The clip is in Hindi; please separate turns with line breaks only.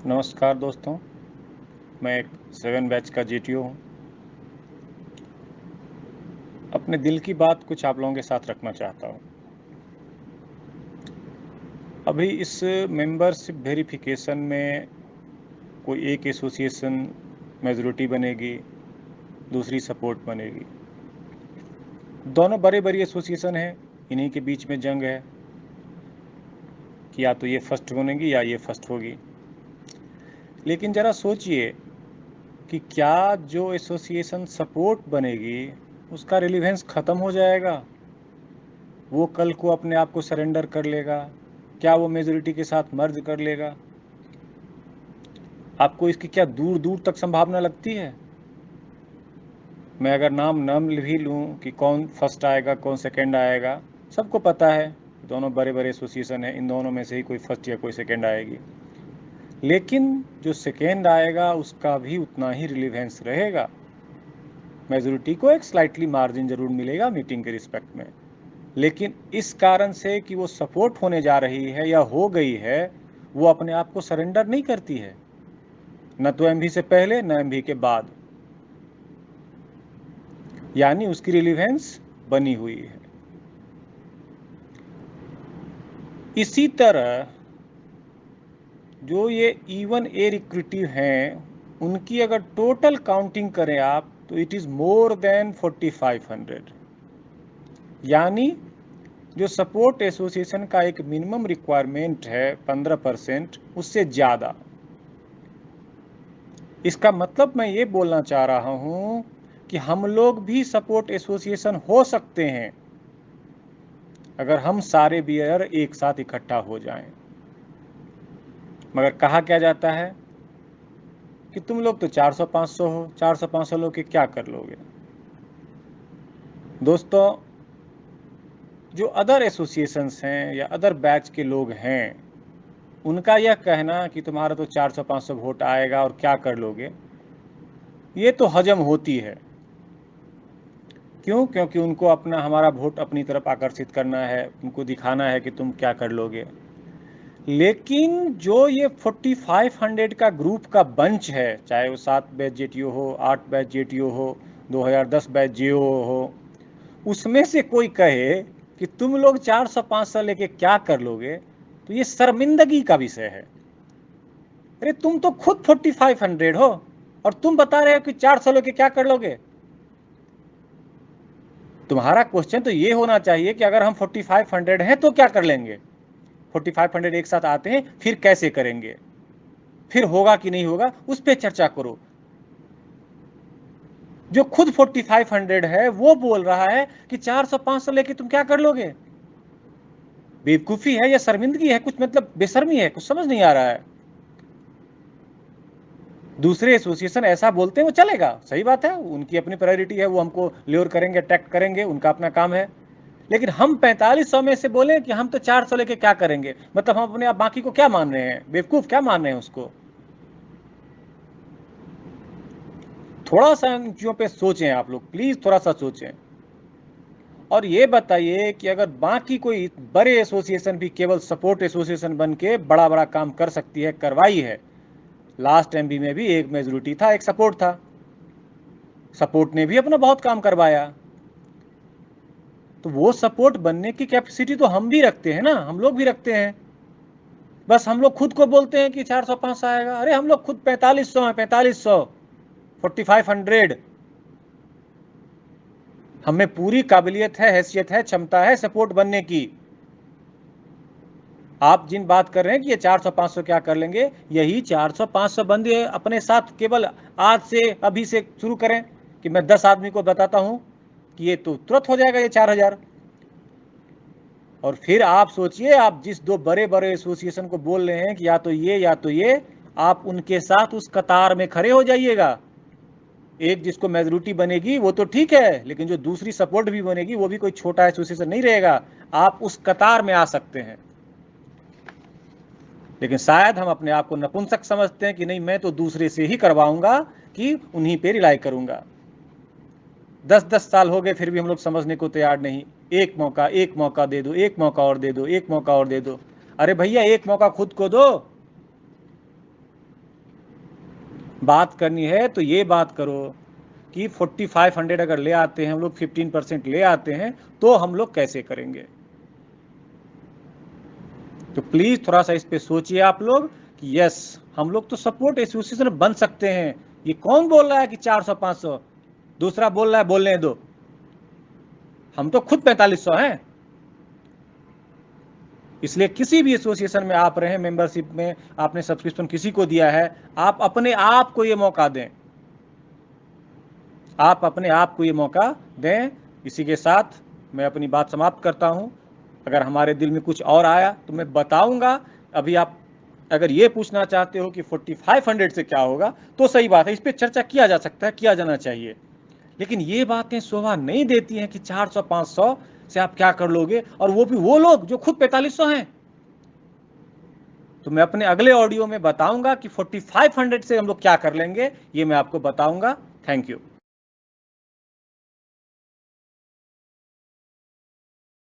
नमस्कार दोस्तों, मैं एक 7 बैच का जीटीओ हूँ। अपने दिल की बात कुछ आप लोगों के साथ रखना चाहता हूँ। अभी इस मेंबरशिप वेरिफिकेशन में कोई एक एसोसिएशन मेजॉरिटी बनेगी, दूसरी सपोर्ट बनेगी। दोनों बड़े बड़ी एसोसिएशन हैं, इन्हीं के बीच में जंग है कि या तो ये फर्स्ट बनेगी या ये फर्स्ट होगी। लेकिन ज़रा सोचिए कि क्या जो एसोसिएशन सपोर्ट बनेगी उसका रिलेवेंस ख़त्म हो जाएगा? वो कल को अपने आप को सरेंडर कर लेगा? क्या वो मेजॉरिटी के साथ मर्ज कर लेगा? आपको इसकी क्या दूर दूर तक संभावना लगती है? मैं अगर नाम भी लूँ कि कौन फर्स्ट आएगा कौन सेकंड आएगा, सबको पता है दोनों बड़े बड़े एसोसिएशन हैं, इन दोनों में से ही कोई फर्स्ट या कोई सेकंड आएगी। लेकिन जो सेकंड आएगा उसका भी उतना ही रिलेवेंस रहेगा। मेजॉरिटी को एक स्लाइटली मार्जिन ज़रूर मिलेगा मीटिंग के रिस्पेक्ट में, लेकिन इस कारण से कि वो सपोर्ट होने जा रही है या हो गई है, वो अपने आप को सरेंडर नहीं करती है, न तो एमवी से पहले न एमवी के बाद। यानी उसकी रिलेवेंस बनी हुई है। इसी तरह जो ये इवन ए रिक्रूटिव हैं, उनकी अगर टोटल काउंटिंग करें आप तो इट इज़ मोर देन 4500। यानी जो सपोर्ट एसोसिएशन का एक मिनिमम रिक्वायरमेंट है 15%, उससे ज़्यादा। इसका मतलब मैं ये बोलना चाह रहा हूँ कि हम लोग भी सपोर्ट एसोसिएशन हो सकते हैं अगर हम सारे बियर एक साथ इकट्ठा हो जाएं। मगर कहा क्या जाता है कि तुम लोग तो 400-500 हो, 400-500 लोग के क्या कर लोगे? दोस्तों, जो अदर एसोसिएशंस हैं या अदर बैच के लोग हैं, उनका यह कहना कि तुम्हारा तो 400-500 वोट आएगा और क्या कर लोगे, ये तो हजम होती है। क्यों? क्योंकि उनको अपना हमारा वोट अपनी तरफ आकर्षित करना है, उनको दिखाना है कि तुम क्या कर लोगे। लेकिन जो ये 4500 का ग्रुप का बंच है, चाहे वो 7 बैच जेटीओ हो, 8 बैच जेटीओ हो, 2010 बैच जेओ हो, उसमें से कोई कहे कि तुम लोग 400-500 लेके क्या कर लोगे, तो ये शर्मिंदगी का विषय है। अरे तुम तो खुद 4500 हो और तुम बता रहे हो कि 400 लेके क्या कर लोगे। तुम्हारा क्वेश्चन तो ये होना चाहिए कि अगर हम 4500 हैं तो क्या कर लेंगे। 4500 एक साथ आते हैं फिर कैसे करेंगे, फिर होगा कि नहीं होगा, उस पर चर्चा करो। जो खुद 4500 है वो बोल रहा है कि 400-500 लेके तुम क्या कर लोगे। बेवकूफ़ी है या शर्मिंदगी है, कुछ मतलब बेशर्मी है, कुछ समझ नहीं आ रहा है। दूसरे एसोसिएशन ऐसा बोलते हैं वो चलेगा, सही बात है, उनकी अपनी प्रायोरिटी है, वो हमको ल्योर करेंगे, अटैक करेंगे, उनका अपना काम है। लेकिन हम 4500 में से बोले कि हम तो 400 लेके क्या करेंगे, मतलब हम अपने आप बाकी को क्या मान रहे हैं, बेवकूफ़ क्या मान रहे हैं उसको। थोड़ा सा इन चीज़ों पे सोचें आप लोग, प्लीज़ थोड़ा सा सोचें। और ये बताइए कि अगर बाकी कोई बड़े एसोसिएशन भी केवल सपोर्ट एसोसिएशन बन के बड़ा बड़ा काम कर सकती है, करवाई है। लास्ट एमबी में भी एक मेजोरिटी था, एक सपोर्ट था, सपोर्ट ने भी अपना बहुत काम करवाया। तो वो सपोर्ट बनने की कैपेसिटी तो हम भी रखते हैं ना, हम लोग भी रखते हैं। बस हम लोग खुद को बोलते हैं कि 400-500 आएगा। अरे हम लोग खुद 4500 हैं, 4500, 4500। हमें पूरी काबिलियत है, हैसियत है, क्षमता है सपोर्ट बनने की। आप जिन बात कर रहे हैं कि ये 400-500 क्या कर लेंगे, यही 400-500 बंदे अपने साथ केवल आज से अभी से शुरू करें कि मैं 10 आदमी को बताता हूं कि ये तो तुरंत हो जाएगा ये 4000। और फिर आप सोचिए, आप जिस दो बड़े बड़े एसोसिएशन को बोल रहे हैं कि या तो ये या तो ये, आप उनके साथ उस कतार में खड़े हो जाइएगा। एक जिसको मेजोरिटी बनेगी वो तो ठीक है, लेकिन जो दूसरी सपोर्ट भी बनेगी वो भी कोई छोटा एसोसिएशन नहीं रहेगा, आप उस कतार में आ सकते हैं। लेकिन शायद हम अपने आप को नपुंसक समझते हैं कि नहीं, मैं तो दूसरे से ही करवाऊंगा, कि उन्हीं पे रिलाई करूंगा। 10-10 साल हो गए फिर भी हम लोग समझने को तैयार नहीं। एक मौका दे दो, एक मौका और दे दो, एक मौका और दे दो। अरे भैया एक मौका खुद को दो। बात करनी है तो ये बात करो कि 4500 अगर ले आते हैं हम लोग, 15% ले आते हैं, तो हम लोग कैसे करेंगे। तो प्लीज थोड़ा सा इस पे सोचिए आप लोग कि यस, हम लोग तो सपोर्ट एसोसिएशन बन सकते हैं। ये कौन बोल रहा है कि 400-500, दूसरा बोल रहा है बोलने दो, हम तो खुद 4500 हैं। इसलिए किसी भी एसोसिएशन में आप रहे, मेंबरशिप में आपने सब्सक्रिप्शन किसी को दिया है, आप अपने आप को ये मौका दें, आप अपने आप को ये मौका दें। इसी के साथ मैं अपनी बात समाप्त करता हूं। अगर हमारे दिल में कुछ और आया तो मैं बताऊंगा। अभी आप अगर ये पूछना चाहते हो कि 4500 से क्या होगा, तो सही बात है, इस पर चर्चा किया जा सकता है, किया जाना चाहिए। लेकिन ये बातें शोभा नहीं देती हैं कि 400-500 से आप क्या कर लोगे, और वो भी वो लोग जो खुद 4500 हैं। तो मैं अपने अगले ऑडियो में बताऊंगा कि 4500 से हम लोग क्या कर लेंगे, ये मैं आपको बताऊंगा। Thank you.